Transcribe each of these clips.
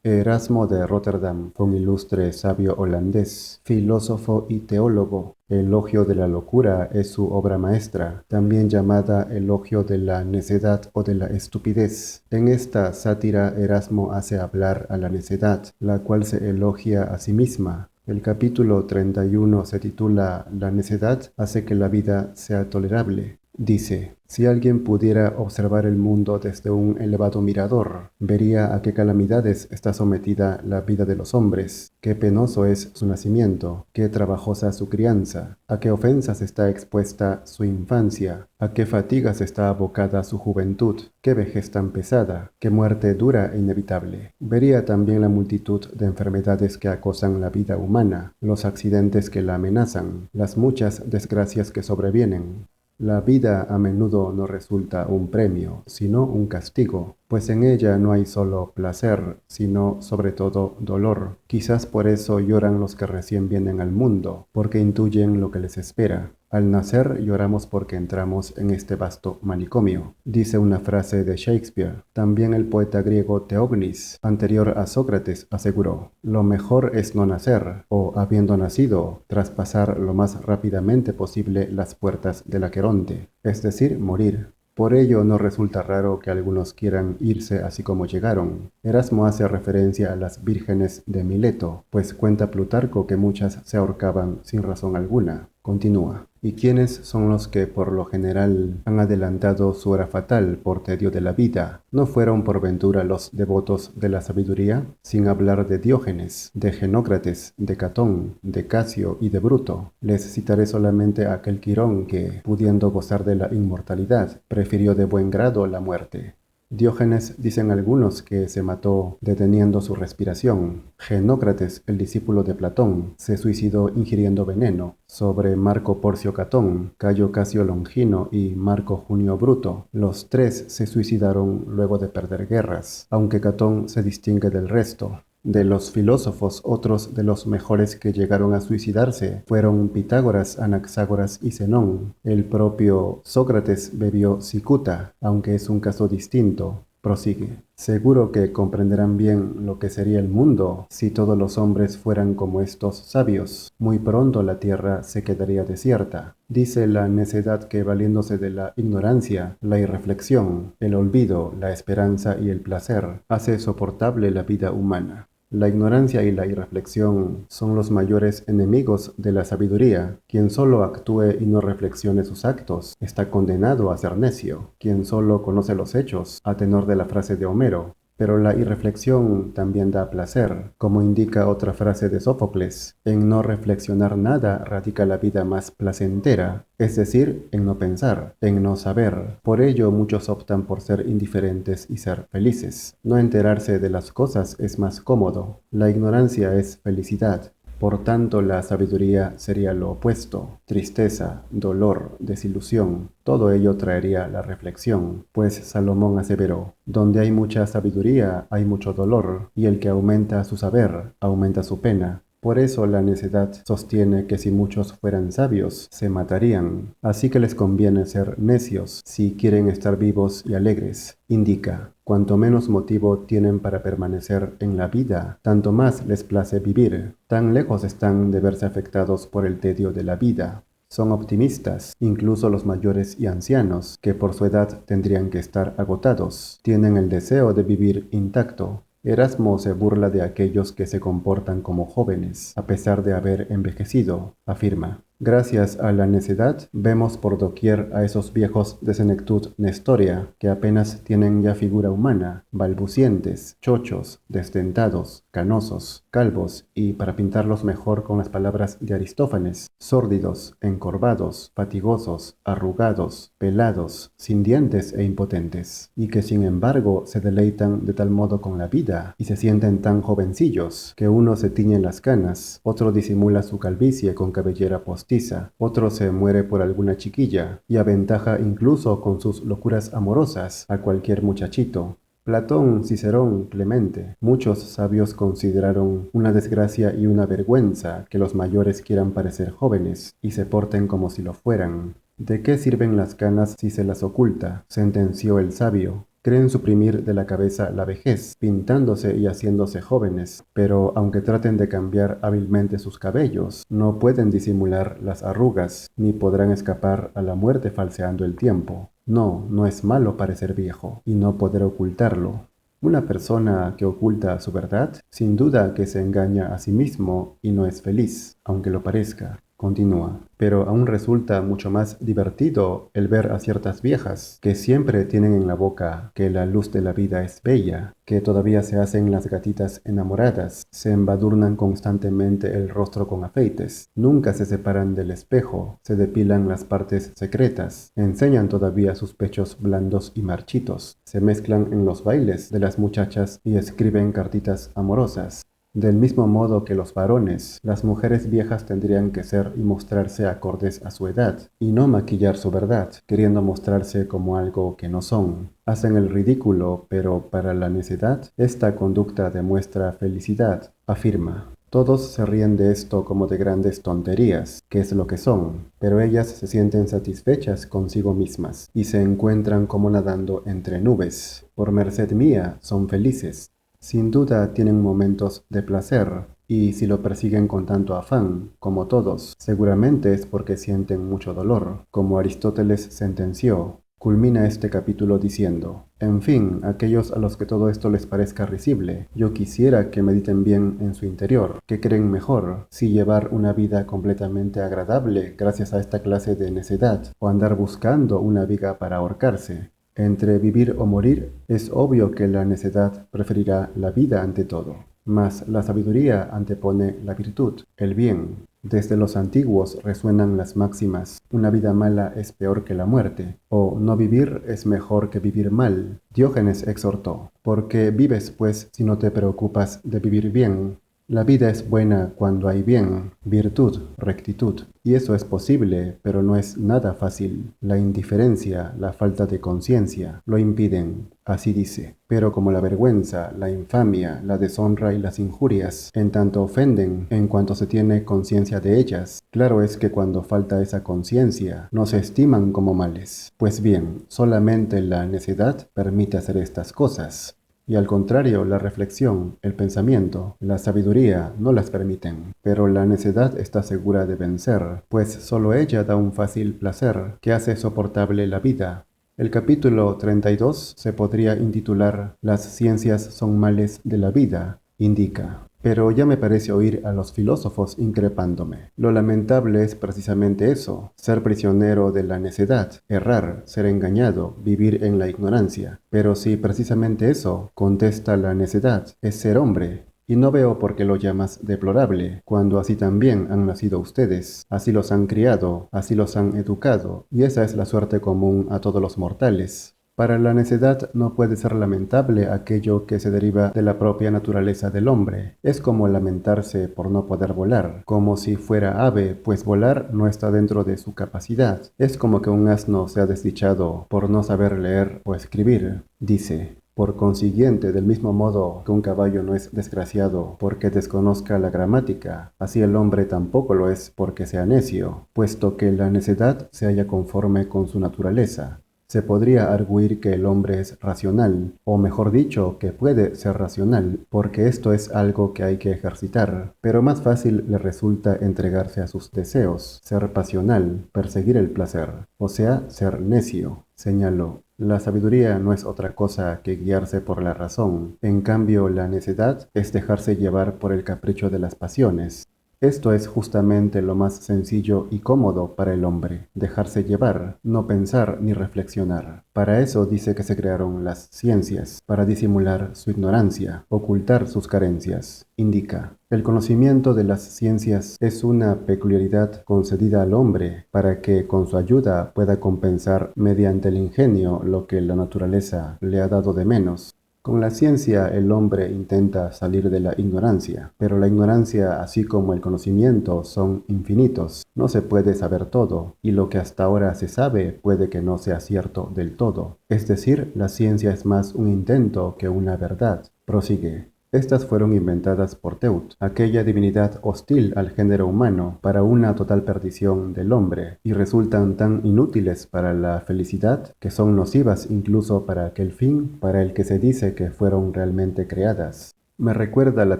Erasmo de Rotterdam fue un ilustre sabio holandés, filósofo y teólogo. Elogio de la locura es su obra maestra, también llamada Elogio de la necedad o de la estupidez. En esta sátira Erasmo hace hablar a la necedad, la cual se elogia a sí misma. El capítulo 31 se titula La necedad hace que la vida sea tolerable. Dice, si alguien pudiera observar el mundo desde un elevado mirador, vería a qué calamidades está sometida la vida de los hombres, qué penoso es su nacimiento, qué trabajosa su crianza, a qué ofensas está expuesta su infancia, a qué fatigas está abocada su juventud, qué vejez tan pesada, qué muerte dura e inevitable. Vería también la multitud de enfermedades que acosan la vida humana, los accidentes que la amenazan, las muchas desgracias que sobrevienen. La vida a menudo no resulta un premio, sino un castigo, pues en ella no hay solo placer, sino sobre todo dolor. Quizás por eso lloran los que recién vienen al mundo, porque intuyen lo que les espera. Al nacer lloramos porque entramos en este vasto manicomio, dice una frase de Shakespeare. También el poeta griego Teognis, anterior a Sócrates, aseguró, lo mejor es no nacer, o habiendo nacido, traspasar lo más rápidamente posible las puertas del Aqueronte, es decir, morir. Por ello no resulta raro que algunos quieran irse así como llegaron. Erasmo hace referencia a las vírgenes de Mileto, pues cuenta Plutarco que muchas se ahorcaban sin razón alguna. Continúa. ¿Y quiénes son los que por lo general han adelantado su hora fatal por tedio de la vida? ¿No fueron por ventura los devotos de la sabiduría? Sin hablar de Diógenes, de Genócrates, de Catón, de Casio y de Bruto. Les citaré solamente a aquel Quirón que, pudiendo gozar de la inmortalidad, prefirió de buen grado la muerte. Diógenes dicen algunos que se mató deteniendo su respiración. Genócrates, el discípulo de Platón, se suicidó ingiriendo veneno. Sobre Marco Porcio Catón, Cayo Casio Longino y Marco Junio Bruto, los tres se suicidaron luego de perder guerras, aunque Catón se distingue del resto. De los filósofos, otros de los mejores que llegaron a suicidarse fueron Pitágoras, Anaxágoras y Zenón. El propio Sócrates bebió cicuta, aunque es un caso distinto. Prosigue. Seguro que comprenderán bien lo que sería el mundo si todos los hombres fueran como estos sabios. Muy pronto la tierra se quedaría desierta. Dice la necedad que valiéndose de la ignorancia, la irreflexión, el olvido, la esperanza y el placer, hace soportable la vida humana. La ignorancia y la irreflexión son los mayores enemigos de la sabiduría. Quien solo actúe y no reflexione sus actos está condenado a ser necio. Quien solo conoce los hechos, a tenor de la frase de Homero. Pero la irreflexión también da placer, como indica otra frase de Sófocles. En no reflexionar nada radica la vida más placentera, es decir, en no pensar, en no saber. Por ello muchos optan por ser indiferentes y ser felices. No enterarse de las cosas es más cómodo. La ignorancia es felicidad. Por tanto, la sabiduría sería lo opuesto, tristeza, dolor, desilusión. Todo ello traería la reflexión, pues Salomón aseveró, donde hay mucha sabiduría hay mucho dolor, y el que aumenta su saber, aumenta su pena. Por eso la necedad sostiene que si muchos fueran sabios, se matarían. Así que les conviene ser necios si quieren estar vivos y alegres. Indica, cuanto menos motivo tienen para permanecer en la vida, tanto más les place vivir. Tan lejos están de verse afectados por el tedio de la vida. Son optimistas, incluso los mayores y ancianos, que por su edad tendrían que estar agotados. Tienen el deseo de vivir intacto. Erasmo se burla de aquellos que se comportan como jóvenes, a pesar de haber envejecido, afirma. Gracias a la necedad, vemos por doquier a esos viejos de senectud nestoria, que apenas tienen ya figura humana, balbucientes, chochos, desdentados, canosos, calvos y, para pintarlos mejor con las palabras de Aristófanes, sórdidos, encorvados, fatigosos, arrugados, pelados, sin dientes e impotentes, y que sin embargo se deleitan de tal modo con la vida y se sienten tan jovencillos que uno se tiñe las canas, otro disimula su calvicie con cabellera postiza, otro se muere por alguna chiquilla y aventaja incluso con sus locuras amorosas a cualquier muchachito. Platón, Cicerón, Clemente, muchos sabios consideraron una desgracia y una vergüenza que los mayores quieran parecer jóvenes y se porten como si lo fueran. ¿De qué sirven las canas si se las oculta?, sentenció el sabio. Creen suprimir de la cabeza la vejez, pintándose y haciéndose jóvenes, pero aunque traten de cambiar hábilmente sus cabellos, no pueden disimular las arrugas, ni podrán escapar a la muerte falseando el tiempo. No, no es malo parecer viejo, y no poder ocultarlo. Una persona que oculta su verdad, sin duda que se engaña a sí mismo y no es feliz, aunque lo parezca. Continúa. Pero aún resulta mucho más divertido el ver a ciertas viejas que siempre tienen en la boca que la luz de la vida es bella, que todavía se hacen las gatitas enamoradas, se embadurnan constantemente el rostro con afeites, nunca se separan del espejo, se depilan las partes secretas, enseñan todavía sus pechos blandos y marchitos, se mezclan en los bailes de las muchachas y escriben cartitas amorosas. Del mismo modo que los varones, las mujeres viejas tendrían que ser y mostrarse acordes a su edad, y no maquillar su verdad, queriendo mostrarse como algo que no son. Hacen el ridículo, pero para la necedad, esta conducta demuestra felicidad, afirma. Todos se ríen de esto como de grandes tonterías, que es lo que son, pero ellas se sienten satisfechas consigo mismas, y se encuentran como nadando entre nubes. Por merced mía, son felices. Sin duda tienen momentos de placer, y si lo persiguen con tanto afán, como todos, seguramente es porque sienten mucho dolor, como Aristóteles sentenció. Culmina este capítulo diciendo: en fin, aquellos a los que todo esto les parezca risible, yo quisiera que mediten bien en su interior, que creen mejor si llevar una vida completamente agradable gracias a esta clase de necedad, o andar buscando una viga para ahorcarse. Entre vivir o morir, es obvio que la necedad preferirá la vida ante todo, mas la sabiduría antepone la virtud, el bien. Desde los antiguos resuenan las máximas: una vida mala es peor que la muerte, o no vivir es mejor que vivir mal. Diógenes exhortó: ¿por qué vives, pues, si no te preocupas de vivir bien? La vida es buena cuando hay bien, virtud, rectitud, y eso es posible, pero no es nada fácil. La indiferencia, la falta de conciencia, lo impiden, así dice. Pero como la vergüenza, la infamia, la deshonra y las injurias, en tanto ofenden, en cuanto se tiene conciencia de ellas, claro es que cuando falta esa conciencia, no se estiman como males. Pues bien, solamente la necedad permite hacer estas cosas. Y al contrario, la reflexión, el pensamiento, la sabiduría no las permiten. Pero la necedad está segura de vencer, pues solo ella da un fácil placer que hace soportable la vida. El capítulo 32 se podría intitular «Las ciencias son males de la vida», indica. Pero ya me parece oír a los filósofos increpándome. Lo lamentable es precisamente eso: ser prisionero de la necedad, errar, ser engañado, vivir en la ignorancia. Pero si precisamente eso, contesta la necedad, es ser hombre, y no veo por qué lo llamas deplorable, cuando así también han nacido ustedes, así los han criado, así los han educado, y esa es la suerte común a todos los mortales. Para la necedad no puede ser lamentable aquello que se deriva de la propia naturaleza del hombre. Es como lamentarse por no poder volar, como si fuera ave, pues volar no está dentro de su capacidad. Es como que un asno sea desdichado por no saber leer o escribir, dice. Por consiguiente, del mismo modo que un caballo no es desgraciado porque desconozca la gramática, así el hombre tampoco lo es porque sea necio, puesto que la necedad se halla conforme con su naturaleza. Se podría arguir que el hombre es racional, o mejor dicho, que puede ser racional, porque esto es algo que hay que ejercitar, pero más fácil le resulta entregarse a sus deseos, ser pasional, perseguir el placer, o sea, ser necio, señaló. La sabiduría no es otra cosa que guiarse por la razón, en cambio la necedad es dejarse llevar por el capricho de las pasiones. Esto es justamente lo más sencillo y cómodo para el hombre: dejarse llevar, no pensar ni reflexionar. Para eso dice que se crearon las ciencias, para disimular su ignorancia, ocultar sus carencias. Indica: el conocimiento de las ciencias es una peculiaridad concedida al hombre para que con su ayuda pueda compensar mediante el ingenio lo que la naturaleza le ha dado de menos. Con la ciencia el hombre intenta salir de la ignorancia, pero la ignorancia así como el conocimiento son infinitos. No se puede saber todo, y lo que hasta ahora se sabe puede que no sea cierto del todo. Es decir, la ciencia es más un intento que una verdad. Prosigue. Estas fueron inventadas por Teut, aquella divinidad hostil al género humano, para una total perdición del hombre, y resultan tan inútiles para la felicidad que son nocivas incluso para aquel fin para el que se dice que fueron realmente creadas. Me recuerda la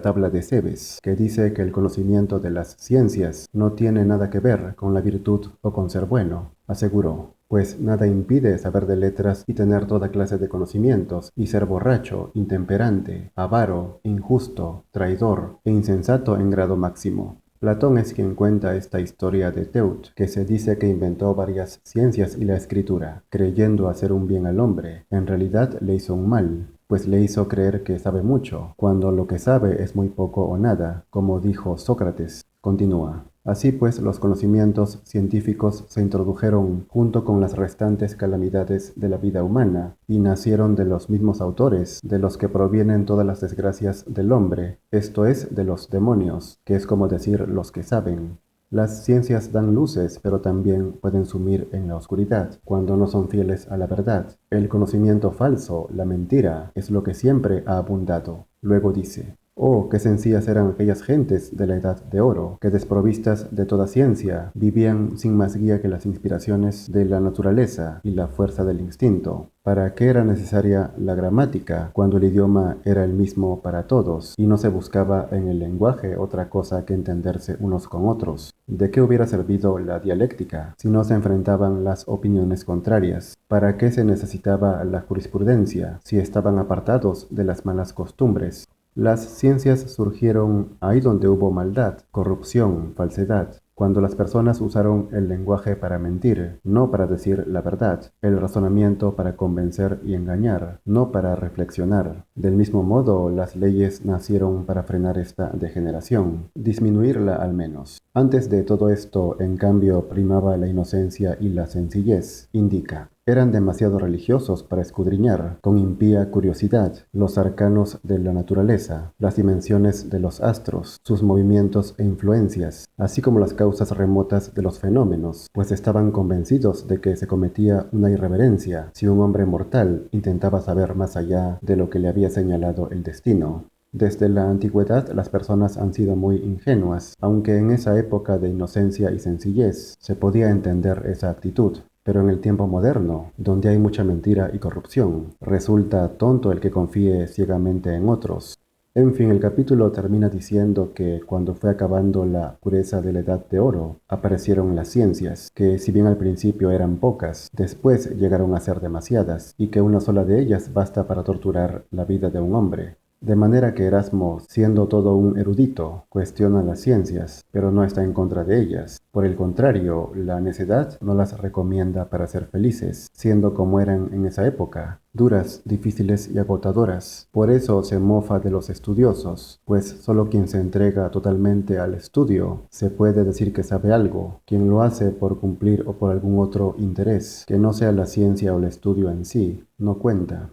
tabla de Cebes, que dice que el conocimiento de las ciencias no tiene nada que ver con la virtud o con ser bueno, aseguró, pues nada impide saber de letras y tener toda clase de conocimientos, y ser borracho, intemperante, avaro, injusto, traidor e insensato en grado máximo. Platón es quien cuenta esta historia de Teut, que se dice que inventó varias ciencias y la escritura, creyendo hacer un bien al hombre. En realidad le hizo un mal, pues le hizo creer que sabe mucho, cuando lo que sabe es muy poco o nada, como dijo Sócrates. Continúa. Así pues, los conocimientos científicos se introdujeron junto con las restantes calamidades de la vida humana y nacieron de los mismos autores de los que provienen todas las desgracias del hombre, esto es, de los demonios, que es como decir los que saben. Las ciencias dan luces, pero también pueden sumir en la oscuridad, cuando no son fieles a la verdad. El conocimiento falso, la mentira, es lo que siempre ha abundado. Luego dice: oh, qué sencillas eran aquellas gentes de la Edad de Oro, que desprovistas de toda ciencia, vivían sin más guía que las inspiraciones de la naturaleza y la fuerza del instinto. ¿Para qué era necesaria la gramática cuando el idioma era el mismo para todos y no se buscaba en el lenguaje otra cosa que entenderse unos con otros? ¿De qué hubiera servido la dialéctica si no se enfrentaban las opiniones contrarias? ¿Para qué se necesitaba la jurisprudencia si estaban apartados de las malas costumbres? Las ciencias surgieron ahí donde hubo maldad, corrupción, falsedad, cuando las personas usaron el lenguaje para mentir, no para decir la verdad, el razonamiento para convencer y engañar, no para reflexionar. Del mismo modo, las leyes nacieron para frenar esta degeneración, disminuirla al menos. Antes de todo esto, en cambio, primaba la inocencia y la sencillez, indica. Eran demasiado religiosos para escudriñar, con impía curiosidad, los arcanos de la naturaleza, las dimensiones de los astros, sus movimientos e influencias, así como las causas remotas de los fenómenos, pues estaban convencidos de que se cometía una irreverencia si un hombre mortal intentaba saber más allá de lo que le había señalado el destino. Desde la antigüedad las personas han sido muy ingenuas, aunque en esa época de inocencia y sencillez se podía entender esa actitud. Pero en el tiempo moderno, donde hay mucha mentira y corrupción, resulta tonto el que confíe ciegamente en otros. En fin, el capítulo termina diciendo que cuando fue acabando la pureza de la Edad de Oro, aparecieron las ciencias, que si bien al principio eran pocas, después llegaron a ser demasiadas, y que una sola de ellas basta para torturar la vida de un hombre. De manera que Erasmo, siendo todo un erudito, cuestiona las ciencias, pero no está en contra de ellas. Por el contrario, la necedad no las recomienda para ser felices, siendo como eran en esa época, duras, difíciles y agotadoras. Por eso se mofa de los estudiosos, pues solo quien se entrega totalmente al estudio se puede decir que sabe algo, quien lo hace por cumplir o por algún otro interés, que no sea la ciencia o el estudio en sí, no cuenta.